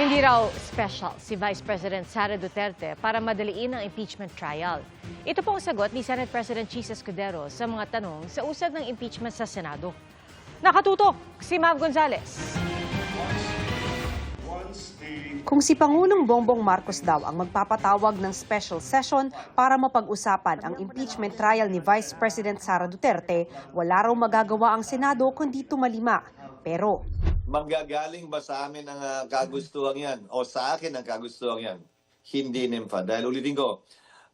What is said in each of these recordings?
Hindi raw special si Vice President Sara Duterte para madaliin ang impeachment trial. Ito po ang sagot ni Senate President Chis Escudero sa mga tanong sa usad ng impeachment sa Senado. Nakatutok si Mav Gonzales. Kung si Pangulong Bongbong Marcos daw ang magpapatawag ng special session para mapag-usapan ang impeachment trial ni Vice President Sara Duterte, wala raw magagawa ang Senado kundi tumalima. Pero manggagaling ba sa amin ang kagustuhan yan o sa akin ang kagustuhan yan? Hindi, Nympha. Dahil ulitin ko,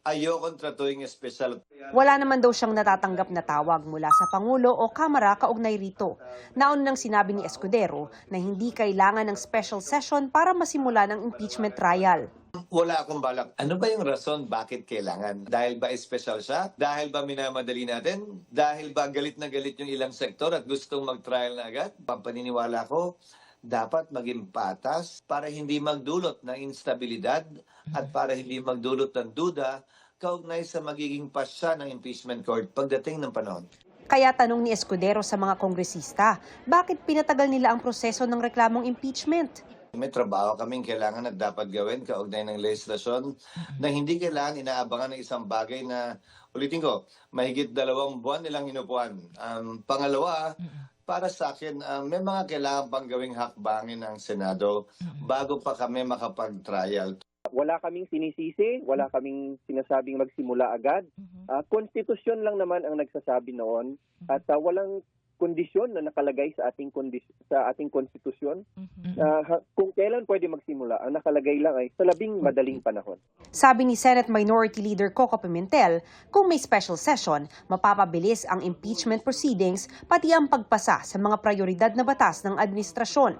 ayokong tratuing espesyal. wala naman daw siyang natatanggap na tawag mula sa Pangulo o Kamara kaugnay rito. Naon nang sinabi ni Escudero na hindi kailangan ng special session para masimula ng impeachment trial. Wala akong balak. Ano ba yung rason bakit kailangan? Dahil ba espesyal siya? Dahil ba minamadali natin? Dahil ba galit na galit yung ilang sektor at gustong mag-trial na agad? Paniniwala ko, dapat maging patas para hindi magdulot ng instabilidad at para hindi magdulot ng duda kaugnay sa magiging pasya ng impeachment court pagdating ng panahon. Kaya tanong ni Escudero sa mga kongresista, bakit pinatagal nila ang proseso ng reklamong impeachment? May trabaho kaming kailangan at dapat gawin kaugnay ng legislasyon na hindi kailangan inaabangan ng isang bagay na, ulitin ko, mahigit 2 buwan nilang inupuan. Pangalawa, para sa akin, may mga kailangan pang gawing hakbangin ng Senado bago pa kami makapag-trial. Wala kaming sinisisi, wala kaming sinasabing magsimula agad. Konstitusyon lang naman ang nagsasabi noon at walang kondisyon na nakalagay sa ating konstitusyon. Kung kailan pwede magsimula, ang nakalagay lang ay sa labing madaling panahon. Sabi ni Senate Minority Leader Coco Pimentel, kung may special session, mapapabilis ang impeachment proceedings pati ang pagpasa sa mga prioridad na batas ng administrasyon.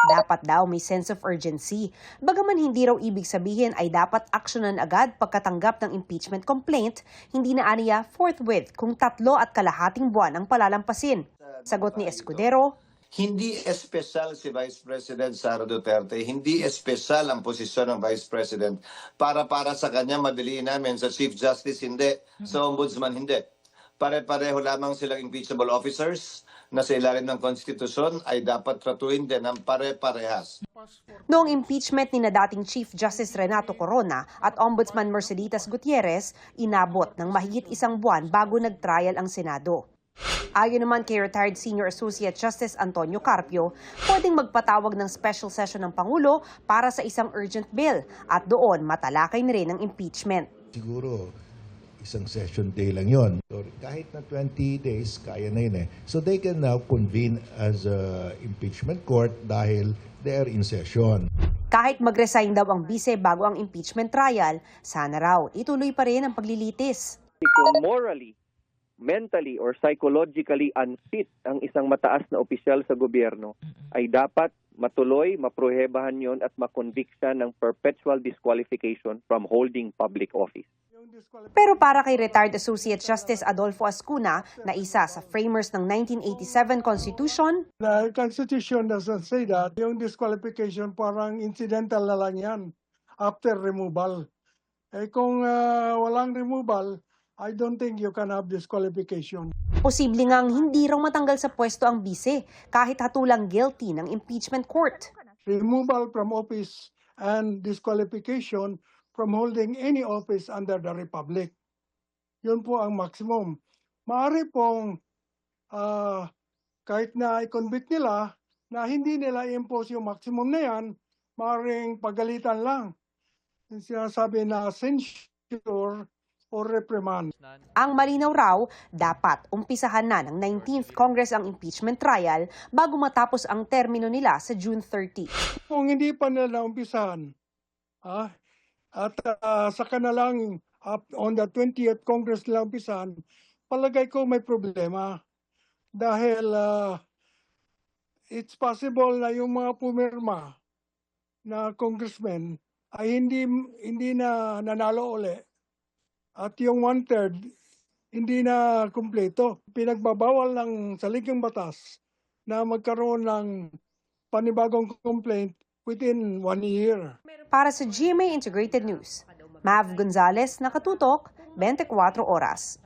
Dapat daw may sense of urgency. Bagaman hindi raw ibig sabihin ay dapat aksyonan agad pagkatanggap ng impeachment complaint, hindi na aniya forthwith kung 3.5 buwan ang palalampasin. Sagot ni Escudero, Hindi espesyal si Vice President Sara Duterte, hindi espesyal ang posisyon ng Vice President para sa kanya madaliin namin, sa Chief Justice hindi, sa Ombudsman hindi. Pare-pareho lamang silang impeachable officers na sa ilalim ng konstitusyon ay dapat tratuin din ng pare-parehas. noong impeachment ni na dating Chief Justice Renato Corona at Ombudsman Merceditas Gutierrez, inabot ng mahigit 1 buwan bago nag-trial ang Senado. Ayon naman kay retired Senior Associate Justice Antonio Carpio, pwedeng magpatawag ng special session ng Pangulo para sa isang urgent bill at doon matalakay na rin ang impeachment. Siguro isang session day lang yon. So, kahit na 20 days, kaya na yun eh. So they can now convene as a impeachment court dahil they are in session. Kahit mag-resign daw ang bise bago ang impeachment trial, sana raw ituloy pa rin ang paglilitis. Kung morally, mentally, or psychologically unfit ang isang mataas na opisyal sa gobyerno, ay dapat matuloy, maprohebahan yon at makonvict siya ng perpetual disqualification from holding public office. Pero para kay retired Associate Justice Adolfo Ascuna, na isa sa framers ng 1987 Constitution, The Constitution doesn't say that. Yung disqualification parang incidental na lang yan after removal. Eh kung walang removal, I don't think you can have disqualification. posible ngang hindi raw matanggal sa pwesto ang bise kahit hatulang guilty ng impeachment court. Removal from office and disqualification from holding any office under the Republic. Yun po ang maximum. Maaari pong kahit na i-convict nila na hindi nila i-impose yung maximum na yan, maaaring pagalitan lang. Yung sinasabi na censure or reprimand. Ang malinaw raw, dapat umpisahan na ng 19th Congress ang impeachment trial bago matapos ang termino nila sa June 30. Kung hindi pa nila umpisahan, at saka na lang on the 20th Congress nila umpisahan, palagay ko may problema. Dahil it's possible na yung mga pumirma na congressmen ay hindi na nanalo uli. At yung 1/3, hindi na kumpleto. Pinagbabawal ng saligang batas na magkaroon ng panibagong complaint within 1 year. Para sa GMA Integrated News, Mav Gonzales, Nakatutok, 24 Oras.